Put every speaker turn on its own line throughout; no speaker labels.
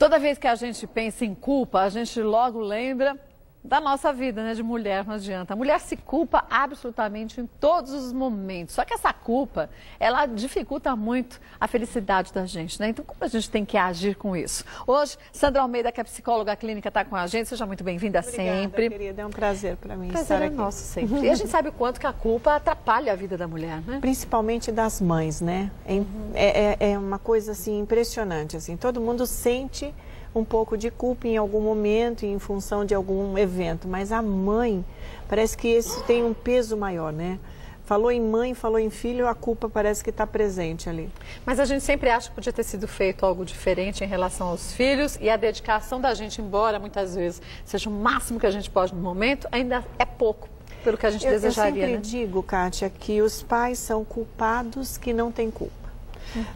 Toda vez que a gente pensa em culpa, a gente logo lembra da nossa vida, né, de mulher, não adianta. A mulher se culpa absolutamente em todos os momentos. Só que essa culpa, ela dificulta muito a felicidade da gente, né? Então, como a gente tem que agir com isso? Hoje, Sandra Almeida, que é psicóloga clínica, está com a gente. Seja muito bem-vinda sempre.
Querida, é um prazer para mim
Prazer
estar
é
aqui.
nosso sempre. E a gente sabe o quanto que a culpa atrapalha a vida da mulher, né?
Principalmente das mães, né? É uma coisa assim impressionante, assim. Todo mundo sente um pouco de culpa em algum momento, em função de algum evento, mas a mãe, parece que isso tem um peso maior, né? Falou em mãe, falou em filho, a culpa parece que está presente ali.
Mas a gente sempre acha que podia ter sido feito algo diferente em relação aos filhos, e a dedicação da gente, embora muitas vezes seja o máximo que a gente pode no momento, ainda é pouco pelo que a gente desejaria.
Eu sempre digo, Kátia, que os pais são culpados que não têm culpa.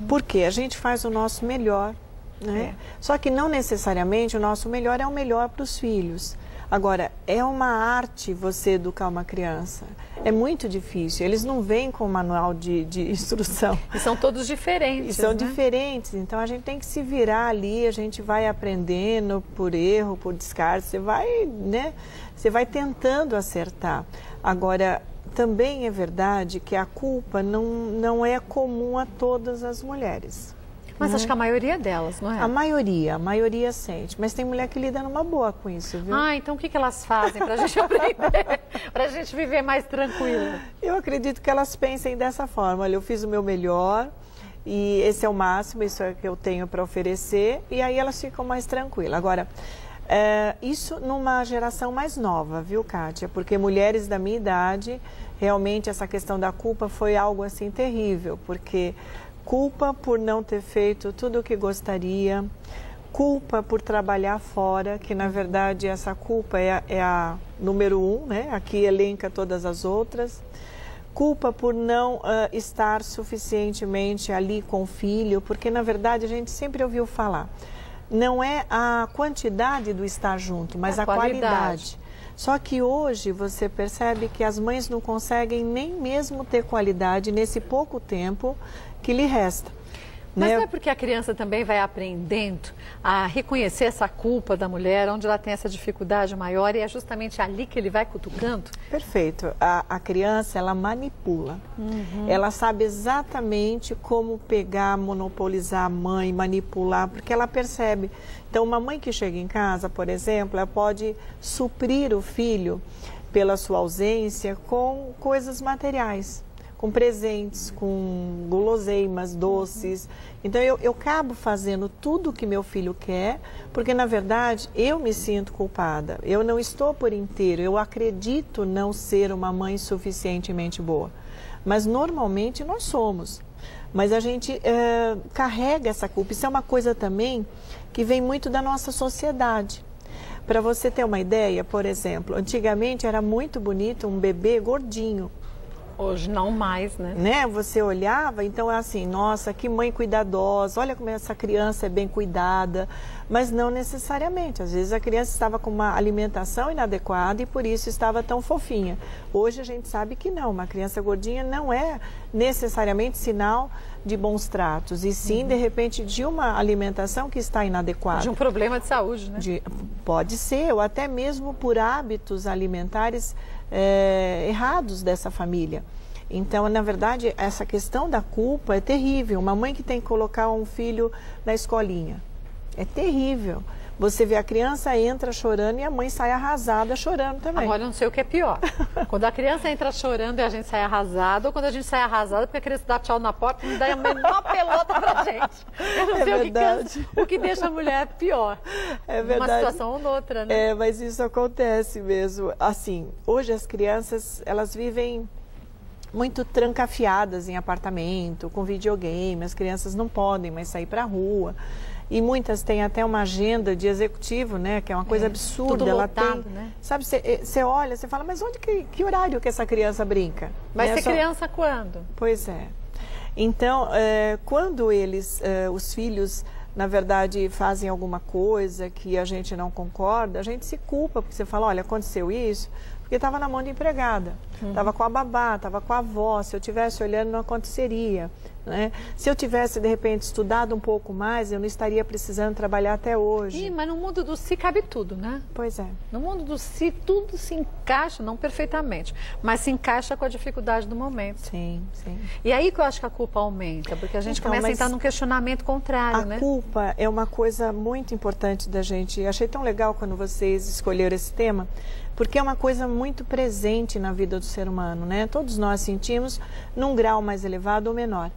Porque a gente faz o nosso melhor, né? Só que não necessariamente o nosso melhor é o melhor para os filhos. Agora, é uma arte você educar uma criança. É muito difícil. Eles não vêm com manual de instrução.
E são todos diferentes,
E são
né?
diferentes. Então, a gente tem que se virar ali, a gente vai aprendendo por erro, por descarte. Você vai, né? Você vai tentando acertar. Agora, também é verdade que a culpa não é comum a todas as mulheres.
Mas acho que a maioria delas, não é?
A maioria sente. Mas tem mulher que lida numa boa com isso, viu?
Ah, então o que elas fazem para a gente aprender, para a gente viver mais tranquila?
Eu acredito que elas pensem dessa forma. Olha, eu fiz o meu melhor e esse é o máximo, isso é o que eu tenho para oferecer. E aí elas ficam mais tranquilas. Agora, isso numa geração mais nova, viu, Kátia? Porque mulheres da minha idade, realmente essa questão da culpa foi algo assim terrível, porque culpa por não ter feito tudo o que gostaria, culpa por trabalhar fora, que na verdade essa culpa é a número 1, né? Aqui elenca todas as outras. Culpa por não estar suficientemente ali com o filho, porque na verdade a gente sempre ouviu falar, não é a quantidade do estar junto, mas a qualidade. Só que hoje você percebe que as mães não conseguem nem mesmo ter qualidade nesse pouco tempo que lhe resta.
Mas
né?
não é porque a criança também vai aprendendo a reconhecer essa culpa da mulher, onde ela tem essa dificuldade maior, e é justamente ali que ele vai cutucando?
Perfeito. A criança, ela manipula. Ela sabe exatamente como pegar, monopolizar a mãe, manipular, porque ela percebe. Então, uma mãe que chega em casa, por exemplo, ela pode suprir o filho pela sua ausência com coisas materiais, com presentes, com guloseimas, doces. Então, eu acabo fazendo tudo o que meu filho quer, porque, na verdade, eu me sinto culpada. Eu não estou por inteiro, eu acredito não ser uma mãe suficientemente boa. Mas, normalmente, nós somos. Mas a gente carrega essa culpa. Isso é uma coisa também que vem muito da nossa sociedade. Para você ter uma ideia, por exemplo, antigamente era muito bonito um bebê gordinho.
Hoje não mais, né?
Você olhava, então é assim, nossa, que mãe cuidadosa, olha como essa criança é bem cuidada, mas não necessariamente. Às vezes a criança estava com uma alimentação inadequada e por isso estava tão fofinha. Hoje a gente sabe que não, uma criança gordinha não é necessariamente sinal de bons tratos, e sim, de repente, de uma alimentação que está inadequada.
De um problema de saúde, né?
Pode ser, ou até mesmo por hábitos alimentares errados dessa família. Então, na verdade, essa questão da culpa é terrível. Uma mãe que tem que colocar um filho na escolinha, é terrível. Você vê a criança entra chorando e a mãe sai arrasada chorando também.
Agora, eu não sei o que é pior. Quando a criança entra chorando e a gente sai arrasada, ou quando a gente sai arrasada porque a criança dá tchau na porta e não dá a menor pelota pra gente. Eu não sei o que deixa a mulher pior.
É verdade.
Uma situação ou noutra, né?
Mas isso acontece mesmo. Assim, hoje as crianças, elas vivem muito trancafiadas em apartamento, com videogame. As crianças não podem mais sair pra rua. E muitas têm até uma agenda de executivo, né? Que é uma coisa absurda.
Tudo
ela
lotado,
tem,
né?
Sabe, você olha, você fala, mas que horário que essa criança brinca?
Vai ser criança quando?
Pois é. Então, quando os filhos, na verdade, fazem alguma coisa que a gente não concorda, a gente se culpa, porque você fala, olha, aconteceu isso, porque estava na mão de empregada, estava com a babá, estava com a avó, se eu estivesse olhando não aconteceria. né? Se eu tivesse, de repente, estudado um pouco mais, eu não estaria precisando trabalhar até hoje.
Ih, mas no mundo do si cabe tudo, né?
Pois é.
No mundo do si, tudo se encaixa, não perfeitamente, mas se encaixa com a dificuldade do momento.
Sim, sim.
E aí que eu acho que a culpa aumenta, porque a gente
Então,
começa a
mas
entrar num questionamento contrário, né?
A culpa é uma coisa muito importante da gente. Achei tão legal quando vocês escolheram esse tema, porque é uma coisa muito presente na vida do ser humano, né? Todos nós sentimos num grau mais elevado ou menor.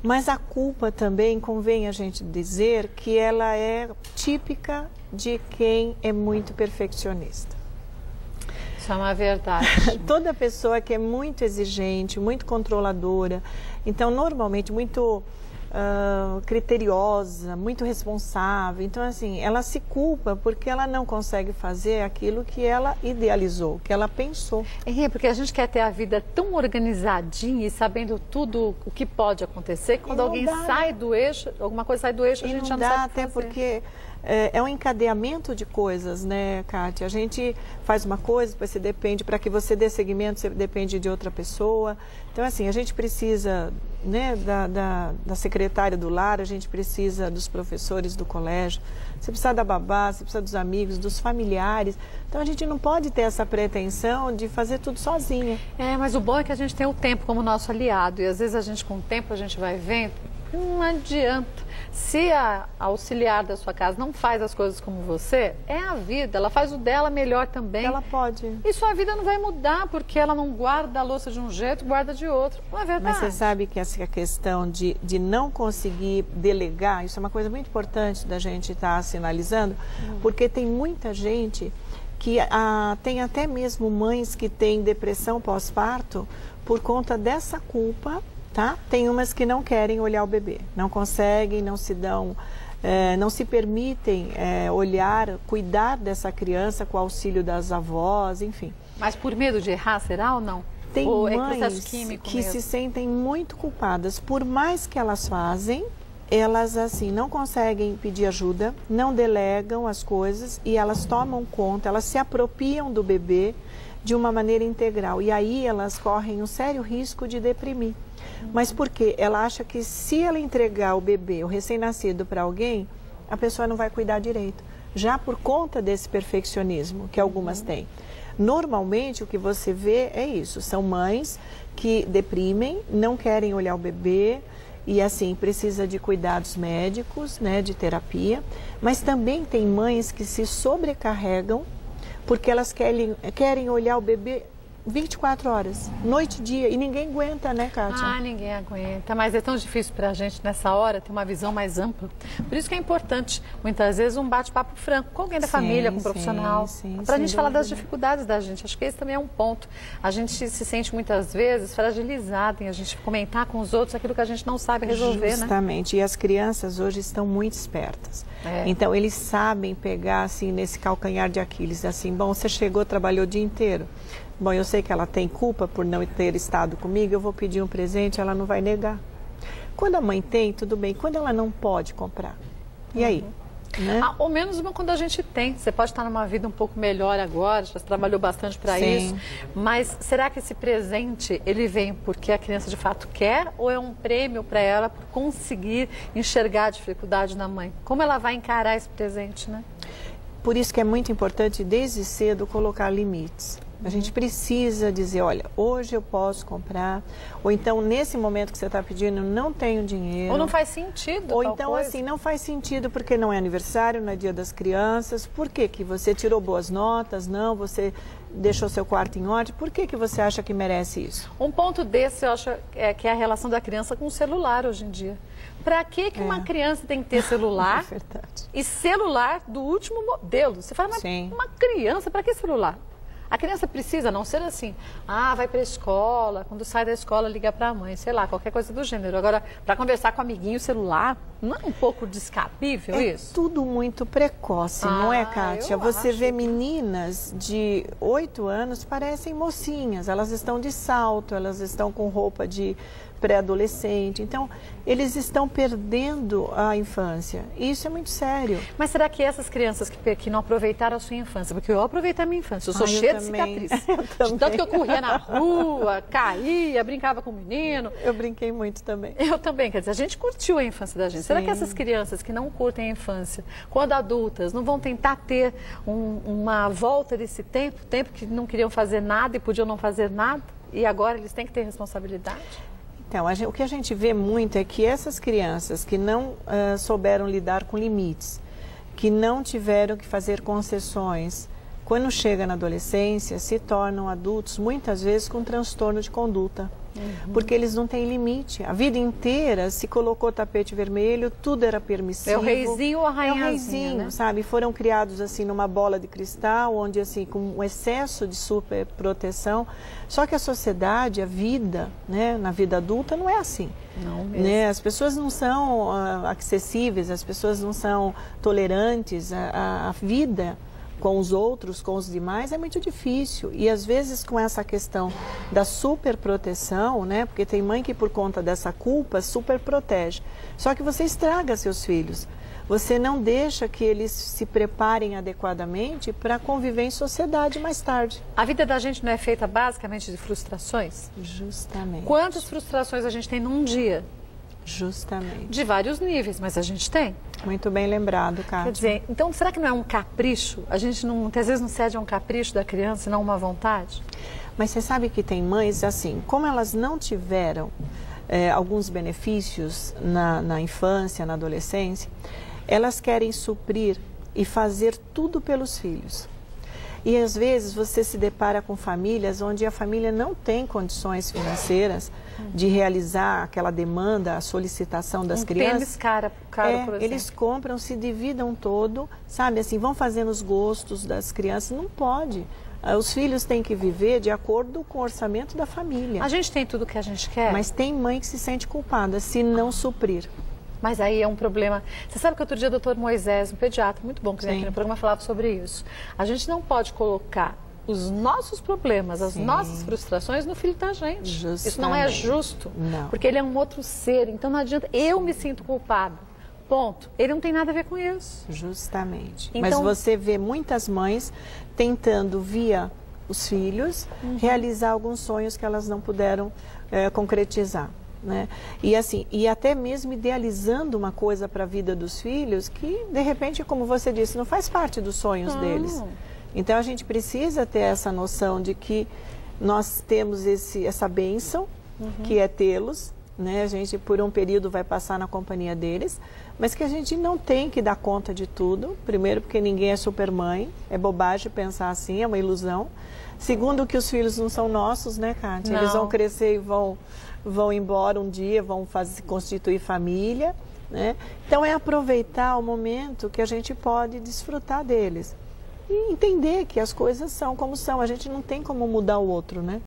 Mas a culpa também, convém a gente dizer que ela é típica de quem é muito perfeccionista.
Isso é uma verdade.
Toda pessoa que é muito exigente, muito controladora, então normalmente muito criteriosa, muito responsável. Então, assim, ela se culpa porque ela não consegue fazer aquilo que ela idealizou, que ela pensou.
É, porque a gente quer ter a vida tão organizadinha e sabendo tudo o que pode acontecer, quando alguém sai do eixo, alguma coisa sai do eixo, a gente já não sabe o que
até
fazer.
Porque é um encadeamento de coisas, né, Kátia? A gente faz uma coisa, depois você depende, para que você dê seguimento, você depende de outra pessoa. Então, assim, a gente precisa, né, da secretária do lar, a gente precisa dos professores do colégio, você precisa da babá, você precisa dos amigos, dos familiares. Então, a gente não pode ter essa pretensão de fazer tudo sozinha.
É, mas o bom é que a gente tem o tempo como nosso aliado, e às vezes a gente, com o tempo, a gente vai vendo, não adianta. Se a auxiliar da sua casa não faz as coisas como você, é a vida, ela faz o dela melhor também.
Ela pode.
E sua vida não vai mudar, porque ela não guarda a louça de um jeito, guarda de outro. Não é verdade?
Mas você sabe que essa questão de não conseguir delegar, isso é uma coisa muito importante da gente estar sinalizando, porque tem muita gente que tem até mesmo mães que têm depressão pós-parto por conta dessa culpa. Tá? Tem umas que não querem olhar o bebê, não conseguem, não se dão, não se permitem olhar, cuidar dessa criança com o auxílio das avós, enfim.
Mas por medo de errar, será ou não?
Tem
ou
mães que se sentem muito culpadas, por mais que elas fazem, elas assim não conseguem pedir ajuda, não delegam as coisas e elas tomam conta, elas se apropriam do bebê de uma maneira integral e aí elas correm um sério risco de deprimir. Mas por quê? Ela acha que se ela entregar o bebê, o recém-nascido, para alguém, a pessoa não vai cuidar direito. Já por conta desse perfeccionismo que algumas têm. Normalmente o que você vê é isso, são mães que deprimem, não querem olhar o bebê e assim precisa de cuidados médicos, né, de terapia, mas também tem mães que se sobrecarregam porque elas querem olhar o bebê 24 horas, noite e dia, e ninguém aguenta, né, Kátia?
Ah, ninguém aguenta, mas é tão difícil para a gente nessa hora ter uma visão mais ampla. Por isso que é importante, muitas vezes, um bate-papo franco com alguém da família, com um profissional, para a gente falar das dificuldades da gente. Acho que esse também é um ponto. A gente se sente muitas vezes fragilizado em a gente comentar com os outros aquilo que a gente não sabe resolver,
Justamente,
né?
E as crianças hoje estão muito espertas. Então, eles sabem pegar, assim, nesse calcanhar de Aquiles, assim, bom, você chegou, trabalhou o dia inteiro. Bom, eu sei que ela tem culpa por não ter estado comigo, eu vou pedir um presente, ela não vai negar. Quando a mãe tem, tudo bem. Quando ela não pode comprar, e aí? Né?
Ou menos quando a gente tem. Você pode estar numa vida um pouco melhor agora, já trabalhou bastante para isso. Mas será que esse presente, ele vem porque a criança de fato quer ou é um prêmio para ela por conseguir enxergar a dificuldade da mãe? Como ela vai encarar esse presente, né?
Por isso que é muito importante, desde cedo, colocar limites. A gente precisa dizer, olha, hoje eu posso comprar, ou então nesse momento que você está pedindo, eu não tenho dinheiro.
Ou não faz sentido.
Ou então assim, não faz sentido porque não é aniversário, não é dia das crianças. Por que que você tirou boas notas? Não, você deixou seu quarto em ordem. Por que que você acha que merece isso?
Um ponto desse, eu acho, que é a relação da criança com o celular hoje em dia. Para que uma criança tem que ter celular e celular do último modelo? Você fala, mas uma criança, para que celular? A criança precisa, a não ser assim, vai para a escola, quando sai da escola liga para a mãe, sei lá, qualquer coisa do gênero. Agora, para conversar com o amiguinho, celular, não é um pouco descabível isso?
É tudo muito precoce, não é, Kátia? Você vê meninas de 8 anos, parecem mocinhas, elas estão de salto, elas estão com roupa de pré-adolescente. Então, eles estão perdendo a infância. E isso é muito sério.
Mas será que essas crianças que não aproveitaram a sua infância, porque eu aproveitei a minha infância, eu sou cheia de cicatriz. De tanto que eu corria na rua, caía, brincava com o menino.
Eu brinquei muito também.
Eu também, quer dizer, a gente curtiu a infância da gente.
Sim.
Será que essas crianças que não curtem a infância, quando adultas, não vão tentar ter uma volta desse tempo que não queriam fazer nada e podiam não fazer nada, e agora eles têm que ter responsabilidade?
Então, o que a gente vê muito é que essas crianças que não souberam lidar com limites, que não tiveram que fazer concessões, quando chega na adolescência, se tornam adultos, muitas vezes com transtorno de conduta. Porque eles não têm limite. A vida inteira se colocou tapete vermelho, tudo era permissivo.
É o reizinho ou a rainhazinha,
é o reizinho, né? Sabe? Foram criados assim numa bola de cristal, onde assim, com um excesso de superproteção. Só que a sociedade, a vida, né, na vida adulta não é assim.
Não mesmo.
Né? As pessoas não são acessíveis, as pessoas não são tolerantes. A vida com os outros, com os demais, é muito difícil. E às vezes com essa questão da superproteção, né? Porque tem mãe que por conta dessa culpa superprotege. Só que você estraga seus filhos. Você não deixa que eles se preparem adequadamente para conviver em sociedade mais tarde.
A vida da gente não é feita basicamente de frustrações?
Justamente.
Quantas frustrações a gente tem num dia?
Justamente.
De vários níveis, mas a gente tem.
Muito bem lembrado, Kátia.
Quer dizer, então será que não é um capricho? A gente muitas vezes não cede a um capricho da criança, não uma vontade?
Mas você sabe que tem mães assim, como elas não tiveram alguns benefícios na infância, na adolescência, elas querem suprir e fazer tudo pelos filhos. E às vezes você se depara com famílias onde a família não tem condições financeiras de realizar aquela demanda, a solicitação das crianças.
Tênis caro, por exemplo.
Eles compram, se dividam todo, sabe, assim, vão fazendo os gostos das crianças. Não pode. Os filhos têm que viver de acordo com o orçamento da família.
A gente tem tudo o que a gente quer.
Mas tem mãe que se sente culpada se não suprir.
Mas aí é um problema. Você sabe que outro dia o doutor Moisés, um pediatra muito bom que veio aqui no programa, falava sobre isso. A gente não pode colocar os nossos problemas, as nossas frustrações no filho da gente.
Justamente.
Isso não é justo.
Não.
Porque ele é um outro ser. Então não adianta. Eu me sinto culpada. Ponto. Ele não tem nada a ver com isso.
Justamente.
Então,
mas você vê muitas mães tentando, via os filhos, realizar alguns sonhos que elas não puderam concretizar. Né? E assim, e até mesmo idealizando uma coisa para a vida dos filhos que, de repente, como você disse, não faz parte dos sonhos deles. Então, a gente precisa ter essa noção de que nós temos essa bênção, que é tê-los, né? A gente, por um período, vai passar na companhia deles, mas que a gente não tem que dar conta de tudo. Primeiro, porque ninguém é supermãe, é bobagem pensar assim, é uma ilusão. Segundo, que os filhos não são nossos, né, Kátia?
Não.
Eles vão crescer e vão embora um dia, vão constituir família, né? Então é aproveitar o momento que a gente pode desfrutar deles e entender que as coisas são como são, a gente não tem como mudar o outro, né?